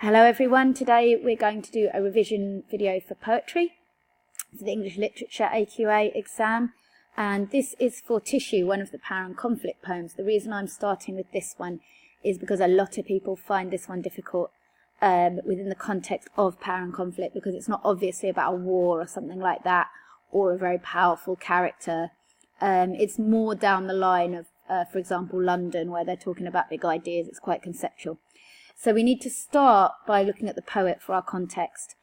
Hello everyone, today we're going to do a revision video for poetry for the English Literature AQA exam, and this is for Tissue, one of the Power and Conflict poems. The reason I'm starting with this one is because a lot of people find this one difficult within the context of Power and Conflict, because it's not obviously about a war or something like that, or a very powerful character. It's more down the line of, for example, London, where they're talking about big ideas. It's quite conceptual. So we need to start by looking at the poet for our context.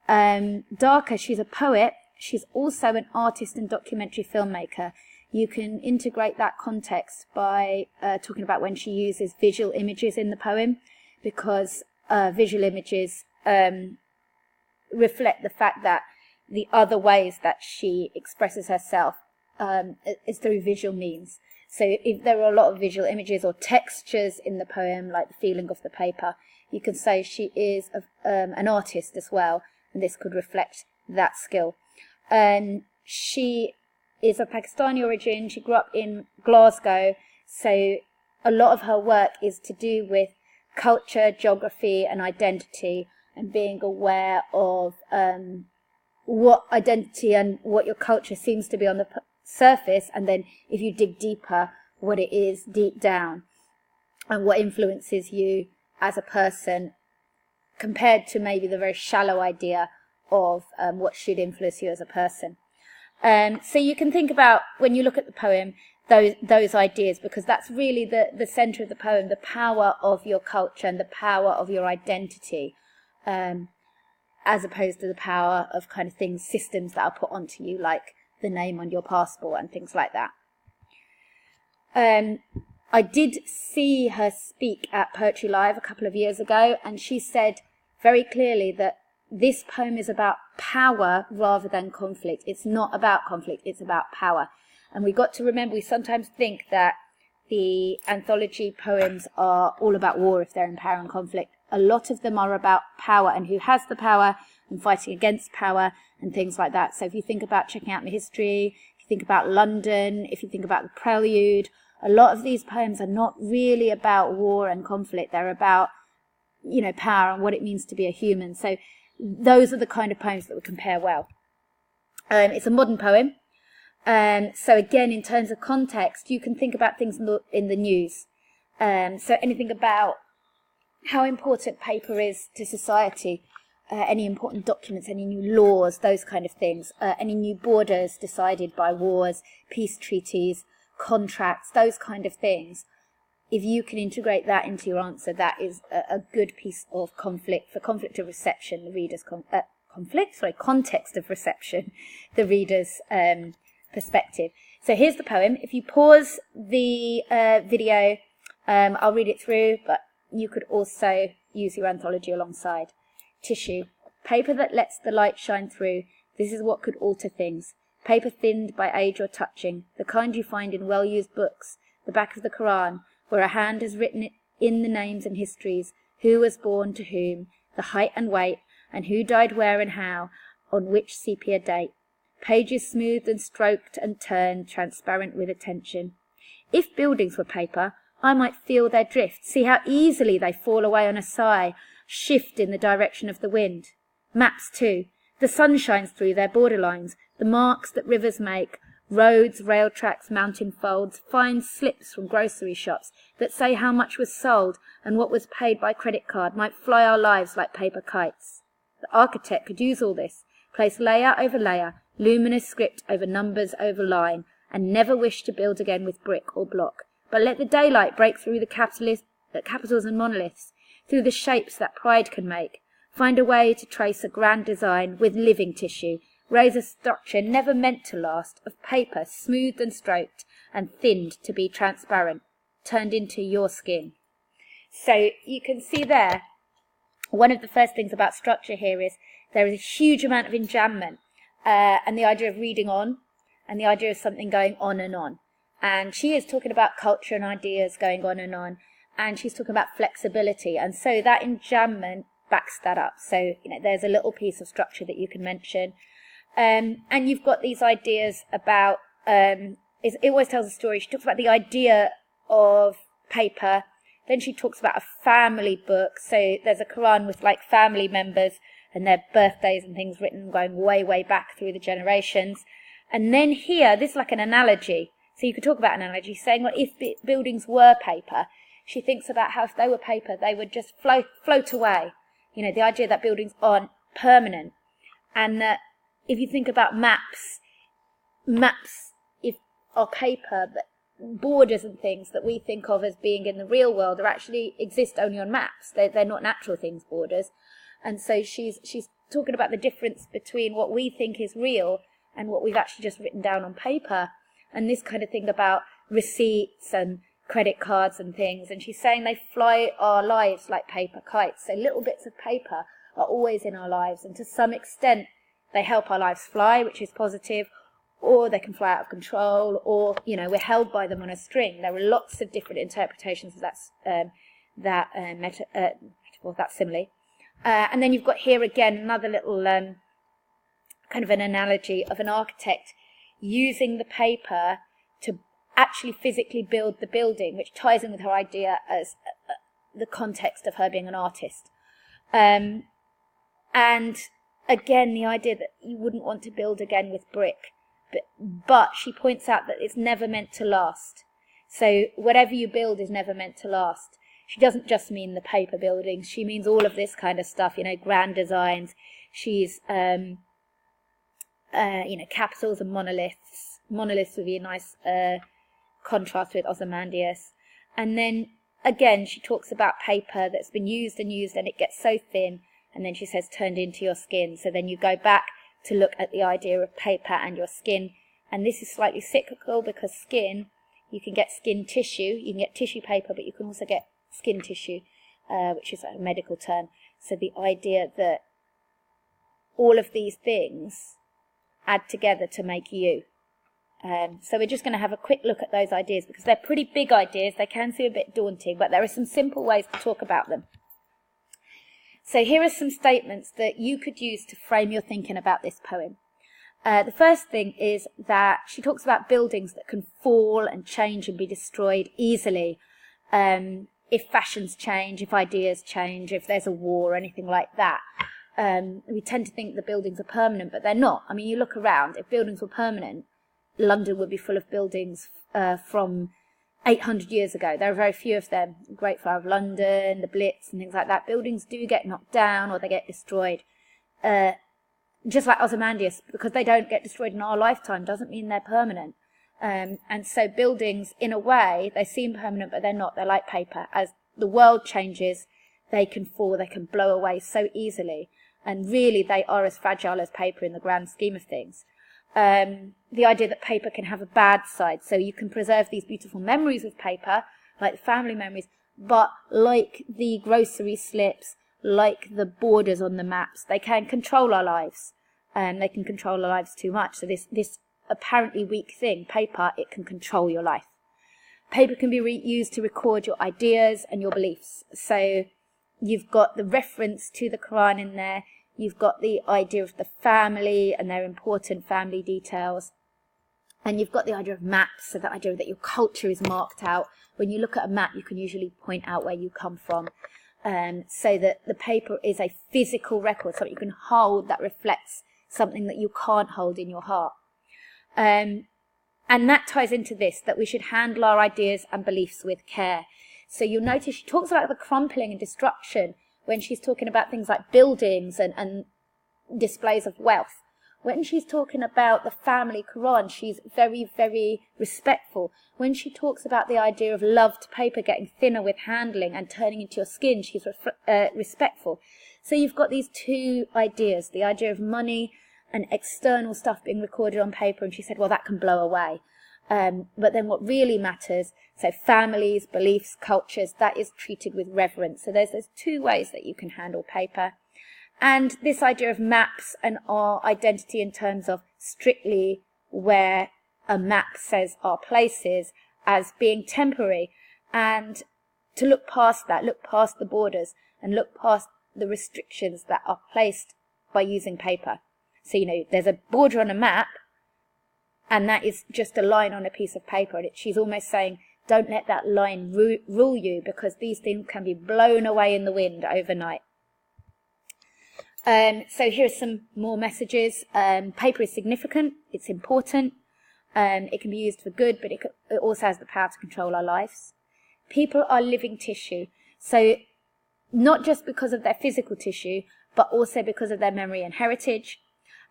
Darka, she's a poet. She's also an artist and documentary filmmaker. You can integrate that context by talking about when she uses visual images in the poem, because visual images reflect the fact that the other ways that she expresses herself is through visual means. So if there are a lot of visual images or textures in the poem, like the feeling of the paper, you can say she is an artist as well, and this could reflect that skill. She is of Pakistani origin. She grew up in Glasgow, so a lot of her work is to do with culture, geography and identity, and being aware of what identity and what your culture seems to be on the surface, and then if you dig deeper, what it is deep down and what influences you as a person, compared to maybe the very shallow idea of what should influence you as a person. So you can think about, when you look at the poem, those ideas, because that's really the center of the poem, the power of your culture and the power of your identity, as opposed to the power of kind of things, systems that are put onto you, like the name on your passport and things like that. I did see her speak at Poetry Live a couple of years ago, and she said very clearly that this poem is about power rather than conflict. It's not about conflict, it's about power. And we got to remember, we sometimes think that the anthology poems are all about war if they're in Power and Conflict. A lot of them are about power and who has the power and fighting against power and things like that. So if you think about Checking Out My History, if you think about London, if you think about The Prelude, a lot of these poems are not really about war and conflict. They're about, power and what it means to be a human. So those are the kind of poems that would compare well. It's a modern poem. So again, in terms of context, you can think about things in the news. So anything about how important paper is to society, any important documents, any new laws, those kind of things, any new borders decided by wars, peace treaties, contracts, those kind of things. If you can integrate that into your answer, that is a good piece of conflict. For conflict of reception, the reader's context of reception, the reader's perspective. So here's the poem. If you pause the video, I'll read it through, but you could also use your anthology alongside. Tissue. Paper that lets the light shine through. This is what could alter things. Paper thinned by age or touching. The kind you find in well-used books. The back of the Quran, where a hand has written in the names and histories. Who was born to whom. The height and weight. And who died where and how. On which sepia date. Pages smoothed and stroked and turned, transparent with attention. If buildings were paper, I might feel their drift, see how easily they fall away on a sigh, shift in the direction of the wind. Maps too. The sun shines through their borderlines, the marks that rivers make, roads, rail tracks, mountain folds, fine slips from grocery shops that say how much was sold and what was paid by credit card might fly our lives like paper kites. The architect could use all this, place layer over layer, luminous script over numbers over line, and never wish to build again with brick or block. But let the daylight break through the capitals and monoliths, through the shapes that pride can make. Find a way to trace a grand design with living tissue. Raise a structure never meant to last, of paper smoothed and stroked and thinned to be transparent, turned into your skin. So you can see there, one of the first things about structure here is there is a huge amount of enjambment, and the idea of reading on, and the idea of something going on and on. And she is talking about culture and ideas going on, and she's talking about flexibility. And so that enjambment backs that up. So, there's a little piece of structure that you can mention. And you've got these ideas about, it always tells a story. She talks about the idea of paper, Then she talks about a family book. So there's a Quran with like family members and their birthdays and things written going way, way back through the generations. And then here, this is like an analogy. So you could talk about an analogy, saying, well, if buildings were paper, she thinks about how if they were paper, they would just float away. You know, the idea that buildings aren't permanent. And that if you think about maps if are paper, but borders and things that we think of as being in the real world are actually exist only on maps. They're not natural things, borders. And so she's talking about the difference between what we think is real and what we've actually just written down on paper. And this kind of thing about receipts and credit cards and things. And she's saying they fly our lives like paper kites. So little bits of paper are always in our lives. And to some extent, they help our lives fly, which is positive, or they can fly out of control, or, you know, we're held by them on a string. There are lots of different interpretations of that simile. And then you've got here again another little kind of an analogy of an architect using the paper to actually physically build the building, which ties in with her idea as the context of her being an artist. And again, the idea that you wouldn't want to build again with brick. But she points out that it's never meant to last. So whatever you build is never meant to last. She doesn't just mean the paper buildings. She means all of this kind of stuff, you know, grand designs. She's, you know, capitals and monoliths. Monoliths would be a nice contrast with Ozymandias. And then, again, she talks about paper that's been used and used and it gets so thin. And then she says, turned into your skin. So then you go back to look at the idea of paper and your skin. And this is slightly cyclical because skin, you can get skin tissue, you can get tissue paper, but you can also get skin tissue, which is a medical term. So the idea that all of these things add together to make you. So we're just going to have a quick look at those ideas because they're pretty big ideas. They can seem a bit daunting, but there are some simple ways to talk about them. So here are some statements that you could use to frame your thinking about this poem. The first thing is that she talks about buildings that can fall and change and be destroyed easily if fashions change, if ideas change, if there's a war or anything like that. We tend to think the buildings are permanent, but they're not. I mean, you look around, if buildings were permanent, London would be full of buildings from 800 years ago. There are very few of them. Great Fire of London, the Blitz and things like that. Buildings do get knocked down or they get destroyed. Just like Ozymandias, because they don't get destroyed in our lifetime doesn't mean they're permanent. And so buildings, in a way, they seem permanent, but they're not. They're like paper. As the world changes, they can fall, they can blow away so easily. And really, they are as fragile as paper in the grand scheme of things. The idea that paper can have a bad side. So you can preserve these beautiful memories with paper, like family memories, but like the grocery slips, like the borders on the maps, they can control our lives. They can control our lives too much. So this apparently weak thing, paper, it can control your life. Paper can be used to record your ideas and your beliefs. So you've got the reference to the Quran in there. You've got the idea of the family and their important family details. And you've got the idea of maps, so the idea that your culture is marked out. When you look at a map, you can usually point out where you come from. So that the paper is a physical record, something you can hold that reflects something that you can't hold in your heart. And that ties into this, that we should handle our ideas and beliefs with care. So you'll notice she talks about the crumpling and destruction when she's talking about things like buildings and displays of wealth. When she's talking about the family Quran, she's very, very respectful. When she talks about the idea of loved paper getting thinner with handling and turning into your skin, she's respectful. So you've got these two ideas, the idea of money and external stuff being recorded on paper, and she said, well, that can blow away. But then what really matters, so families, beliefs, cultures, that is treated with reverence. So there's two ways that you can handle paper. And this idea of maps and our identity in terms of strictly where a map says our places as being temporary, and to look past that, look past the borders and look past the restrictions that are placed by using paper. So, you know, there's a border on a map and that is just a line on a piece of paper, and she's almost saying Don't let that line rule you, because these things can be blown away in the wind overnight. So here's some more messages. Paper is significant. It's important. It can be used for good, but it also has the power to control our lives. People are living tissue. So not just because of their physical tissue, but also because of their memory and heritage.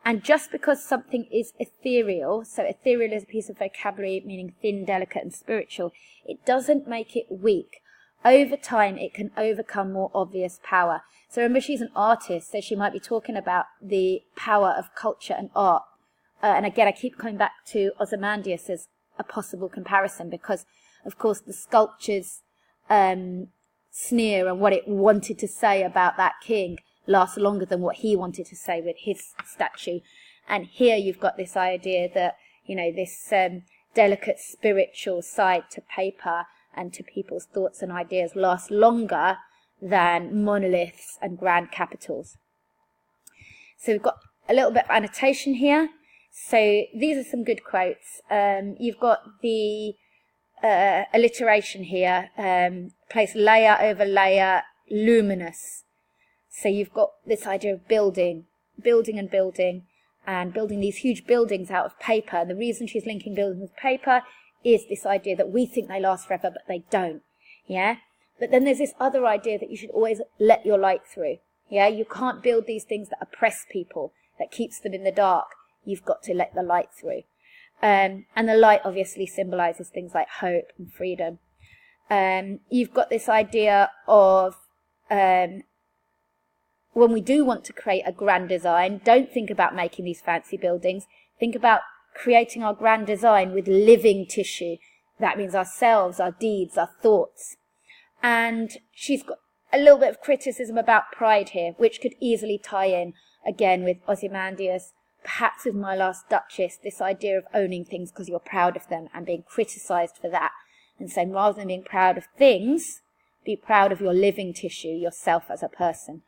And just because something is ethereal, so ethereal is a piece of vocabulary meaning thin, delicate and spiritual, it doesn't make it weak. Over time, it can overcome more obvious power. So remember, she's an artist, so she might be talking about the power of culture and art. And again, I keep coming back to Ozymandias as a possible comparison, because, of course, the sculpture's sneer and what it wanted to say about that king lasts longer than what he wanted to say with his statue. And here you've got this idea that, you know, this delicate spiritual side to paper and to people's thoughts and ideas lasts longer than monoliths and grand capitals. So we've got a little bit of annotation here. So these are some good quotes. You've got the alliteration here, place layer over layer, luminous. So you've got this idea of building and building these huge buildings out of paper. And the reason she's linking buildings with paper is this idea that we think they last forever, but they don't. Yeah. But then there's this other idea that you should always let your light through. Yeah. You can't build these things that oppress people, that keeps them in the dark. You've got to let the light through. And the light obviously symbolizes things like hope and freedom. You've got this idea of when we do want to create a grand design, don't think about making these fancy buildings. Think about creating our grand design with living tissue. That means ourselves, our deeds, our thoughts. And she's got a little bit of criticism about pride here, which could easily tie in, again, with Ozymandias, perhaps with My Last Duchess, this idea of owning things because you're proud of them and being criticised for that. And saying, rather than being proud of things, be proud of your living tissue, yourself as a person.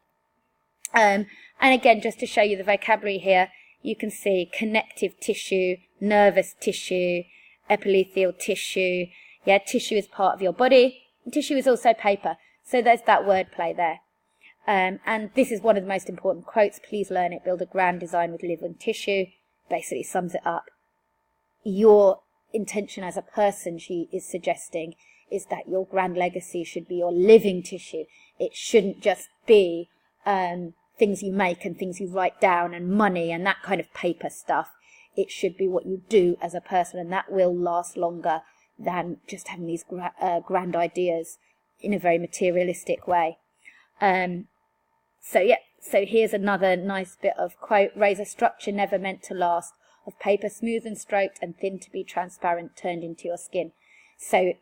And again, just to show you the vocabulary here, you can see connective tissue, nervous tissue, epithelial tissue. Yeah, tissue is part of your body. And tissue is also paper. So there's that wordplay there. And this is one of the most important quotes. Please learn it. Build a grand design with living tissue. Basically sums it up. Your intention as a person, she is suggesting, is that your grand legacy should be your living tissue. It shouldn't just be things you make and things you write down and money and that kind of paper stuff. It should be what you do as a person, and that will last longer than just having these grand ideas in a very materialistic way. So here's another nice bit of quote. Raise a structure never meant to last, of paper smooth and stroked and thin to be transparent, turned into your skin. So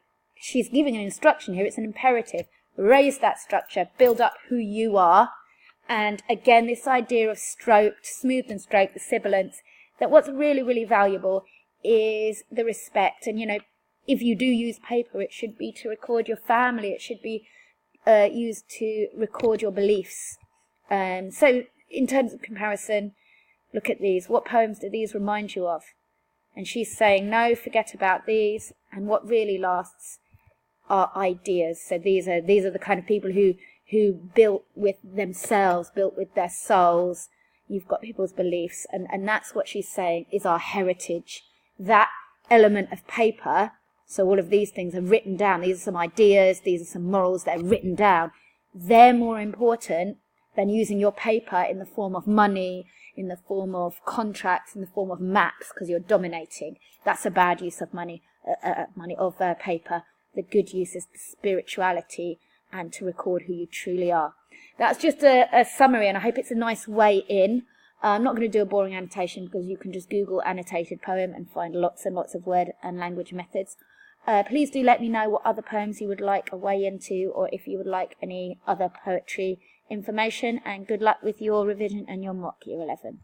she's giving an instruction here. It's an imperative. Raise that structure, build up who you are. And again, this idea of stroked, smooth and stroked, the sibilance, that what's really, really valuable is the respect. And, you know, if you do use paper, it should be to record your family. It should be used to record your beliefs. So in terms of comparison, look at these. What poems do these remind you of? And she's saying, no, forget about these. And what really lasts are ideas. So these are the kind of people who built with themselves, built with their souls. You've got people's beliefs. And that's what she's saying is our heritage. That element of paper, so all of these things are written down. These are some ideas. These are some morals that are written down. They're more important than using your paper in the form of money, in the form of contracts, in the form of maps, because you're dominating. That's a bad use of paper. The good use is the spirituality and to record who you truly are. That's just a summary, and I hope it's a nice way in. I'm not going to do a boring annotation because you can just Google annotated poem and find lots and lots of word and language methods. Please do let me know what other poems you would like a way into, or if you would like any other poetry information, and good luck with your revision and your mock Year 11.